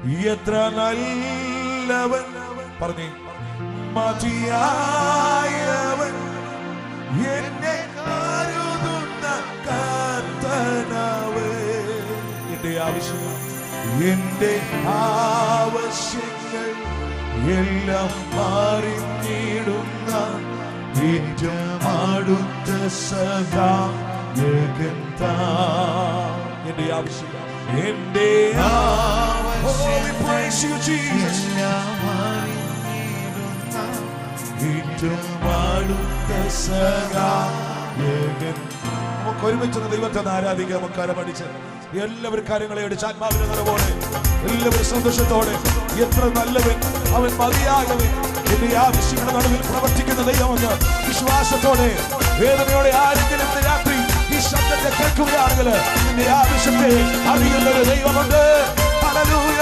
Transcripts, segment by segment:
എത്ര നല്ലവൻ പറഞ്ഞേ. മതിയായവൻ എന്നെ കരുതുന്ന കർത്താവേ. എന്റെ ആവശ്യങ്ങൾ എല്ലാം അറിഞ്ഞിടുന്ന ഏറ്റവും അടുത്ത സഹായകൻ താൻ. എന്റെ ആവശ്യങ്ങൾ നമുക്ക് ഒരുമിച്ച് ദൈവത്തെ ആരാധിക്കാം. കരമടിച്ച് എല്ലാവരും കാര്യങ്ങളെ അടിച്ച് ആത്മാവിനെ നിറവോടെ എല്ലാവരും സന്തോഷത്തോടെ. എത്ര നല്ലവൻ, അവൻ മതിയായവൻ, എന്റെ ആവശ്യങ്ങളുടെ നടുവിൽ പ്രവർത്തിക്കുന്ന ദൈവമെന്ന് വിശ്വാസത്തോടെ വേദനയോടെ ആരെങ്കിലും രാത്രി ഈ ശബ്ദത്തെ കേൾക്കുകയാണെങ്കിൽ നിന്റെ ആവശ്യത്തെ അറിയുന്ന ഒരു ദൈവമുണ്ട്. ഹല്ലേലൂയ.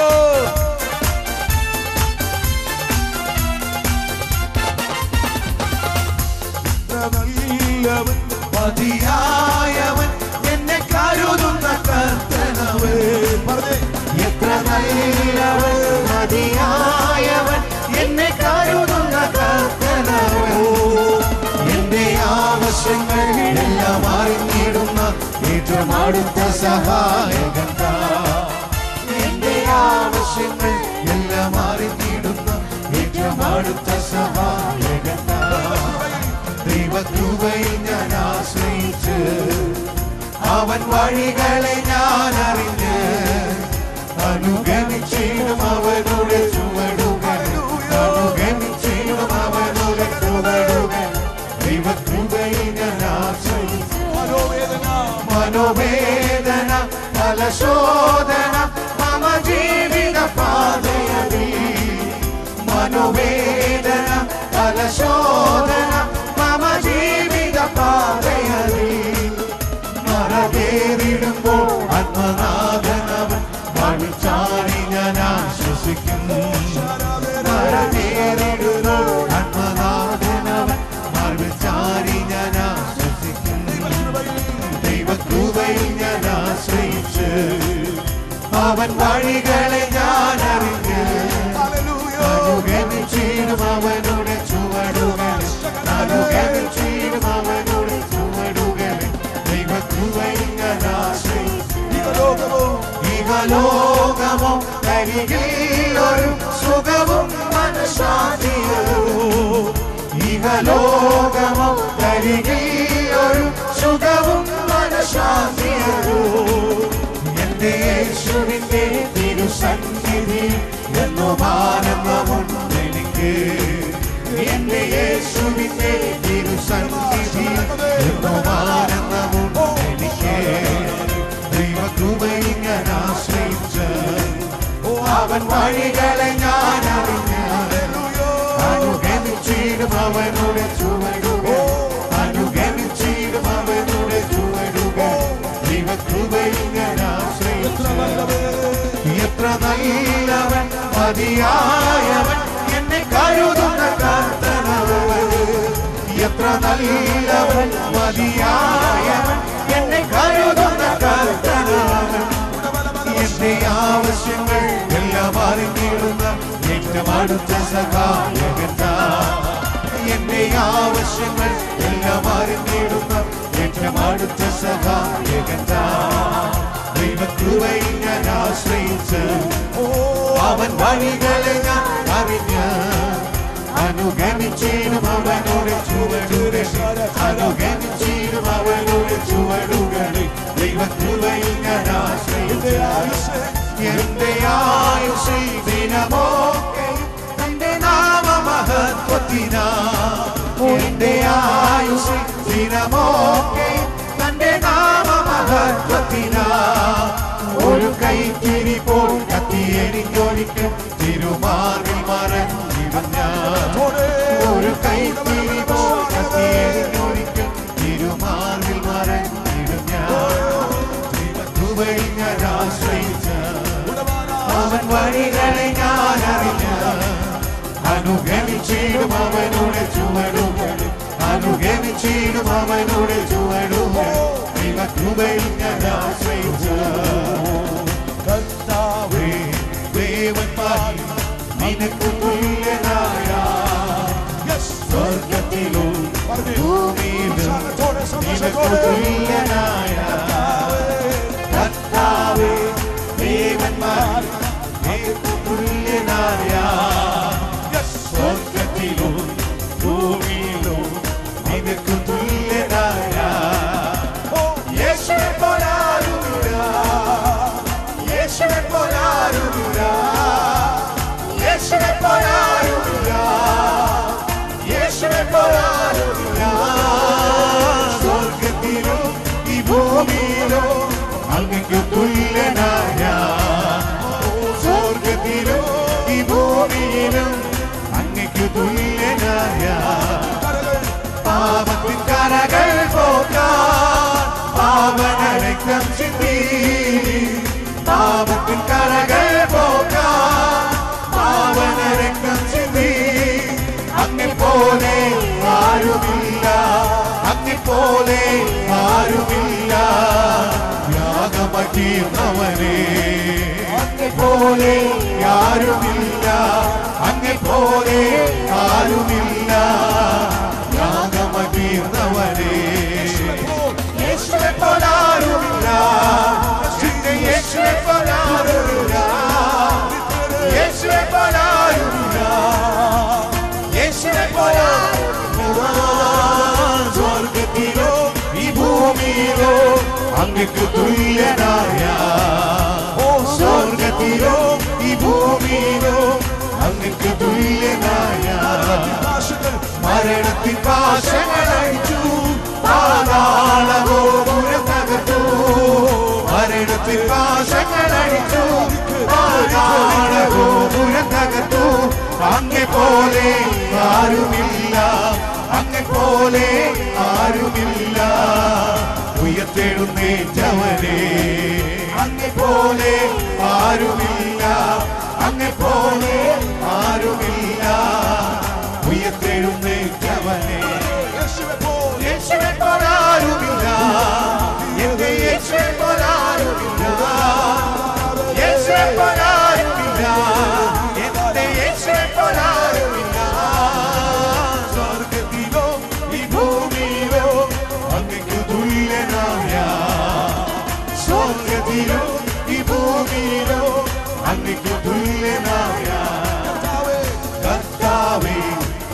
നല്ലവൻ മതിയായവൻ എന്നെ കരുതുന്ന കർത്താവേ. പറഞ്ഞേ. എത്ര നല്ലവൻ മതിയായവൻ എന്നെ കരുതുന്ന കർത്താവേ. എന്റെ ആവശ്യങ്ങൾ എല്ലാം അറിഞ്ഞിടുന്ന ഏറ്റവും അടുത്ത സഹായകൻ താൻ. എന്റെ ആവശ്യങ്ങൾ എല്ലാം അറിഞ്ഞിടുന്ന ഏറ്റവും അടുത്ത സഹായകൻ താൻ. ദൈവകൃപയിൽ ഞാൻ ആശ്രയിച്ച് അവൻ വഴികളെ ഞാൻ അറിഞ്ഞ് അനുഗമിച്ചിടും അവനുടെ ചുവടുകൾ. അനുഗമിച്ചിടും അവനുടെ ചുവടുകൾ. ദൈവകൃപയിൽ ഞാൻ ആശ്രയിച്ച് മനോവേദന ഫലശോധന മമ ജീവിത പാതയതി. മനോവേദന ഫലശോധന മമ ജീവിത പാതയതി. മറകേറിടുമ്പോൾ ആത്മനാഥനവൻ വഴിച്ചാടി ഞാൻ ആശ്വസിക്കുന്നു. മറകേറിടുമ്പോൾ ആത്മനാഥനവൻ വഴിച്ചാടി ഞാൻ ആശ്വസിക്കുന്നു. ദൈവകൃപയിൽ ഞാൻ ആശ്രയിച്ച് അവൻ വഴികളെ ഞാൻ അറിഞ്ഞ് അനുഗമിച്ചിടും അവനുടെ ചുവടുകൾ. അനുഗമിച്ചിടും അവനുടെ ചുവടുകൾ. ദൈവകൃപയിൽ ഞാൻ ആശ്രയിച്ച് ഇഹലോകമോ കരികിൽ ഒരു സുഖവും മനഃശാന്തിയോ. ഇഹലോകമോ കരികിൽ ഒരു സുഖവും മനഃശാന്തിയോ. എന്റെ യേശുവിന്റെ തിരുസന്നിധി എന്നും ആനന്ദമുണ്ടെനിക്ക്. എന്റെ യേശുവിന്റെ തിരുസന്നിധി എന്നും ആനന്ദമുണ്ടെനിക്ക്. ദൈവകൃപയിൽ ഞാൻ ആശ്രയിച്ച് അവൻ വഴികളെ ഞാൻ അറിഞ്ഞ് അനുഗമിച്ചിടും അവനുടെ ചുവടുകൾ. അനുഗമിച്ചിടും അവനുടെ ചുവടുകൾ. ദൈവകൃപയിൽ ഞാൻ ആശ്രയിച്ച് എത്ര നല്ലവൻ മതിയായവൻ എന്നെ കരുതുന്ന കർത്താവേ. എത്ര നല്ലവൻ മതിയായവൻ എന്നെ കരുതുന്ന കർത്താവേ. എന്റെ ആവശ്യങ്ങൾ എല്ലാം അറിഞ്ഞിടുന്ന ഏറ്റവും അടുത്ത സഹായകൻ താൻ. എന്റെ ആവശ്യങ്ങൾ എല്ലാം അറിഞ്ഞിടുന്ന ഏറ്റവും അടുത്ത സഹായകൻ താൻ. ദൈവകൃപയിൽ ഞാൻ ആശ്രയിച്ച് അവൻ വഴികളെ ഞാൻ അറിഞ്ഞ് അനുഗമിച്ചിടും അവനുടെ ചുവടുകൾ. അനുഗമിച്ചിടും അവനുടെ ചുവടുകൾ. ദൈവകൃപയിൽ ഞാൻ ആശ്രയിച്ച് എന്റെ ആയുസ് ദിനമൊക്കെ തന്റെ നാമമഹത്വത്തിനാ. എന്റെ ആയുസ് ദിനമൊക്കെ തന്റെ നാമമഹത്വത്തിനാ. ഒരു കൈത്തിരി പോൽ കത്തി എനിക്കൊരിക്കൽ തിരുമാറിൽ മറഞ്ഞിടും ഞാൻ. ഒരു കൈത്തിരി പോൽ കത്തി എനിക്കൊരിക്കൽ തിരുമാറിൽ മറഞ്ഞിടും ഞാൻ. ദൈവകൃപയിൽ ഞാൻ ആശ്രയിച്ച് അവൻ വഴികളെ ഞാൻ അറിഞ്ഞ് അനുഗമിച്ചിടും അവനുടെ ചുവടുകൾ. അനുഗമിച്ചിടും അവനുടെ ചുവടുകൾ. ദൈവകൃപയിൽ ഞാൻ ആശ്രയിച്ച് കർത്താവേ ദേവന്മാരിൽ നിനക്ക് തുല്യനായ സ്വർഗത്തിലും ഭൂമിയിലും നിനക്ക് തുല്യനായ കർത്താവേ ദേവന്മാരിൽ നിനക്ക് തുല്യനായ സ്വർഗത്തിലും ഭൂമിയിലും നിനക്ക് തുല്യനായ യേശുവേ പോലാരുമില്ല, യേശുവേ പോലാരുമില്ല, യേശുവേ പോലാരുമില്ല, യേശുവേ പോലാരുമില്ല. സ്വർഗത്തിലും ഈ ഭൂമിയിലും അങ്ങേക്ക് തുല്യനായ, സ്വർഗത്തിലും ഈ ഭൂമിയിലും അങ്ങേക്ക് തുല്യനായ. പാപത്തിൻ കരകൾ പോക്കാൻ പാവന രക്തം ചിന്തി, പാപത്തിൻ കരകൾ പോക്കാൻ പാവന രക്തം ചിന്തി. അങ്ങെപ്പോലെ ആരുമില്ല, അങ്ങെപ്പോലെ ആരുമില്ല. യാഗമായി തീർന്നവനേ അങ്ങെപ്പോലെ ആരുമില്ല, അങ്ങെപ്പോലെ ആരുമില്ല. യാഗമായി തീർന്നവനേ യേശുവേ പോലാരുമില്ല, യേശുവേ പോലാരുമില്ല, യേശുവേ പോലാരുമില്ല, യേശുവേ പോലാരുമില്ല. സ്വർഗത്തിലോ ഈ ഭൂമിയിലോ അങ്ങേക്ക് തുല്യനായ, സ്വർഗത്തിലോ ഈ ഭൂമിയിലോ അങ്ങേക്ക് തുല്യനായ. മരണത്തിൻ പാശങ്ങൾ അഴിച്ചു, പാതാളഗോപുരം തകർത്തു. മരണത്തിൻ പാശങ്ങൾ അഴിച്ചു, പാതാളഗോപുരം തകർത്തു. അങ്ങെപ്പോലെ ആരുമില്ല, അങ്ങെപ്പോലെ ആരുമില്ല. ഉയർത്തെഴുന്നേറ്റവനേ അങ്ങെപ്പോലെ ആരുമില്ല, അങ്ങെപ്പോലെ ആരുമില്ല. ഉയർത്തെഴുന്നേറ്റവനേ യേശുവേ പോലാരുമില്ല, എന്റെ യേശുവേ പോലാരുമില്ല, യേശുവേ പോലാരുമില്ല, എന്റെ യേശുവേ പോലാരുമില്ല. സ്വർഗത്തിലോ ഈ ഭൂമിയിലോ അങ്ങേക്ക് തുല്യനായ, സ്വർഗത്തിലോ ഈ ഭൂമിയിലോ അങ്ങേക്ക് തുല്യനായ. കർത്താവേ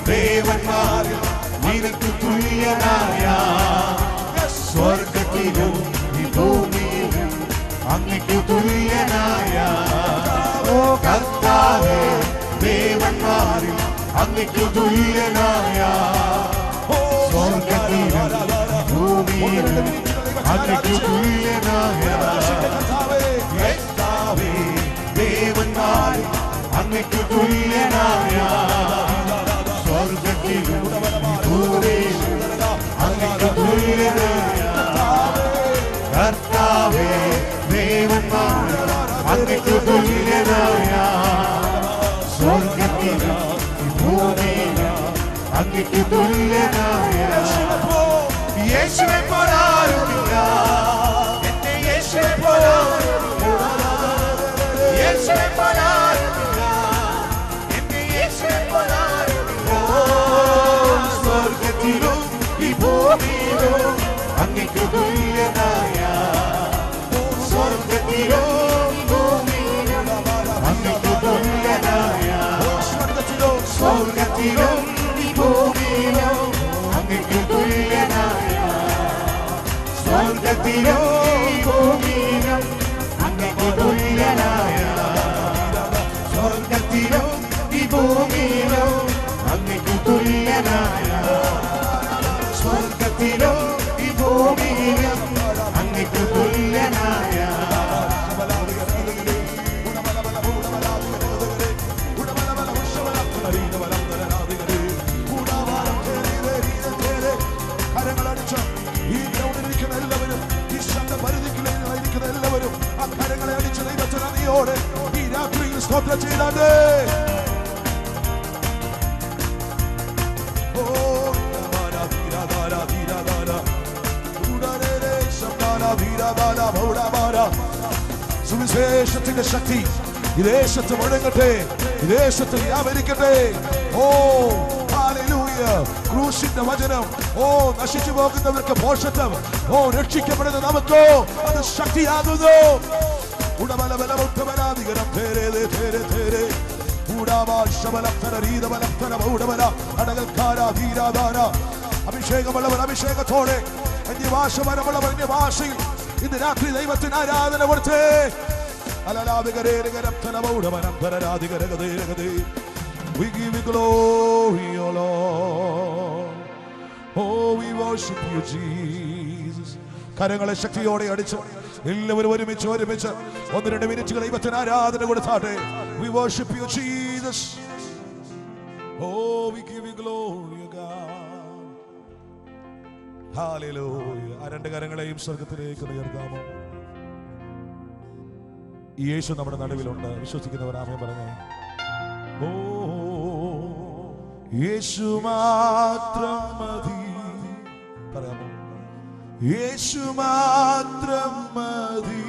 ദേവന്മാരിൽ നിനക്ക് തുല്യനായ, സ്വർഗത്തിലും ഈ ഭൂമിയിലും അങ്ങേക്ക് തുല്യനായ. ഓ കർത്താവേ ദേവന്മാരിൽ അങ്ങേക്ക് തുല്യനായ, സ്വർഗത്തിലും ഭൂമിയിലും അങ്ങേക്ക് തുല്യനായ. കർത്താവേ ദേവന്മാരിൽ അങ്ങേക്ക് തുല്യനായ, സ്വർഗത്തിലും ഭൂമിയിലും അങ്ങേക്ക് തുല്യനായ. കർത്താവേ ദേവന്മാരിൽ അങ്ങേക്ക് തുല്യനായ, സ്വർഗത്തിലും ഭൂമിയിലും അങ്ങേക്ക് തുല്യനായ. യേശുവേ പോലാരുമില്ല, എന്റെ യേശുവേ പോലാരുമില്ല, യേശുവേ പോലാരുമില്ല, എന്റെ യേശുവേ പോലാരുമില്ല. സ്വർഗത്തിലും ഈ ഭൂമിയിലും അങ്ങേക്ക് തുല്യനായ, സ്വർഗത്തിലും ഈ ഭൂമിയിലും അങ്ങേക്ക് തുല്യനായ. സ്വർഗത്തിലും ഈ ഭൂമിയിലും അങ്ങേക്ക് തുല്യനായ, സ്വർഗത്തിലും ഈ ഭൂമിയിലും അങ്ങേക്ക് തുല്യനായ. സ്വർഗത്തിലും ഈ ഭൂമിയിലും അങ്ങേക്ക് തുല്യനായ, സ്വർഗത്തിലും ഈ ഭൂമിയിലും അങ്ങേക്ക് തുല്യനായ. ഈ ഗ്രൗണ്ടിലിരിക്കുന്ന എല്ലാവരും, ഈ ശബ്ദ പരിധിക്കുള്ളിലിരിക്കുന്ന എല്ലാവരും ആ കരങ്ങളെ അടിച്ച് ദൈവത്തിന് നന്ദിയോടെ ഈ രാത്രിയിൽ സ്തോത്രം ചെയ്താണ്ട്. സുവിശേഷത്തിന്റെ ശക്തി ഈ ദേശത്ത് മുഴങ്ങട്ടെ, ഈ ദേശത്ത് വ്യാപരിക്കട്ടെ. ഓ ഹല്ലേലൂയ. ക്രൂശിന്റെ വചനം നശിച്ചു പോകുന്നവർക്ക് പോഷത്വം, രക്ഷിക്കപ്പെടുന്ന നമുക്കോ അത് ശക്തിയാകുന്നു. അഭിഷേകമുള്ളവർ അഭിഷേകത്തോടെ, അന്യഭാഷപരമുള്ളവർ അന്യഭാഷയിൽ ഇന്ന് രാത്രി ദൈവത്തിന് ആരാധന കൊടുത്തേ. We give you glory, O Lord. Oh, we worship you, Jesus. കരങ്ങളെ ശക്തിയോടെ അടിച്ചു എല്ലാവരും ഒരുമിച്ച് 1-2 മിനിറ്റുകൾ ദൈവത്തിന് ആരാധന കൊടുത്താട്ടെ. We worship you, Jesus. Oh, we give you glory, God. Hallelujah. ആ രണ്ട് കരങ്ങളെയും സ്വർഗ്ഗത്തിലേക്ക് ഉയർത്താമോ? യേശു നമ്മുടെ നടുവിലുണ്ട്. വിശ്വസിക്കുന്നവർ ആമേൻ പറഞ്ഞേ. ഓ യേശു മാത്രം മതി. പറയാമോ? യേശു മാത്രം മതി.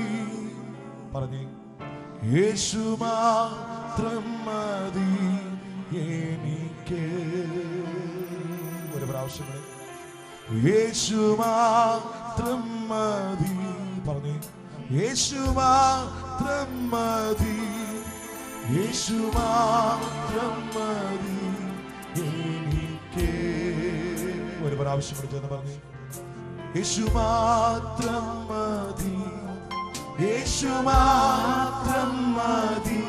പറഞ്ഞേ. യേശു മാത്രം മതി എനിക്ക്. ഒരു പ്രാവശ്യം യേശു മാത്രം മതി. പറഞ്ഞേ. യേശു മാത്രം മതി. യേശു മാത്രം മതി എനിക്ക്. ഒരു പ്രാവശ്യം കൂടി പറഞ്ഞു. യേശു മാത്രം മതി. യേശു മാത്രം മതി.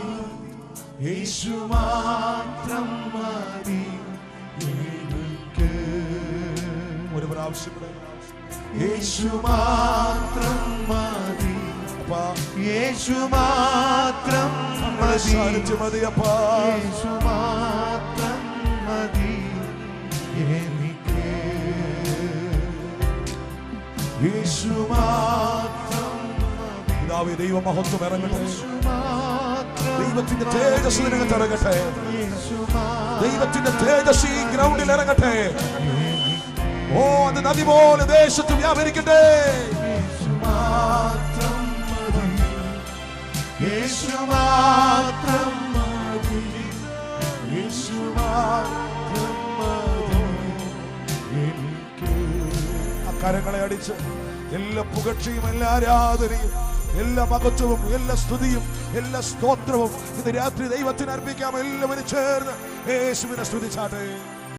യേശു മാത്രം മതി എനിക്ക്. ഒരു പ്രാവശ്യം കൂടെ. യേശു മാത്രം മതി. യേശു മാത്രം മതി. മതിയപ്പാ. യേശു മാത്രം മതി എനിക്ക്. യേശു മാത്രം. പിതാവേ, ദൈവമഹത്വം ഇറങ്ങട്ടെ. ദൈവത്തിന്റെ തേജസ് ഇതിനകത്ത് ഇറങ്ങട്ടെ. ദൈവത്തിന്റെ തേജസ് ഈ ഗ്രൗണ്ടിൽ ഇറങ്ങട്ടെ. ഓ അത് നദി പോലെ ദേശത്ത് വ്യാപരിക്കട്ടെ. യേശു മാത്രം മതി. യേശു മാത്രം മതി. യേശു മാത്രം മതി എനിക്ക്. അക്കരങ്ങളെ അടിച്ച് എല്ലാ പുകഴ്ചയും എല്ലാ ആരാധനയും എല്ലാ മഹത്വവും എല്ലാ സ്തുതിയും എല്ലാ സ്തോത്രവും ഇന്ന് രാത്രി ദൈവത്തിന് അർപ്പിക്കാം. എല്ലാവരും ചേർന്ന് യേശുവിനെ സ്തുതിച്ചാട്ടെ.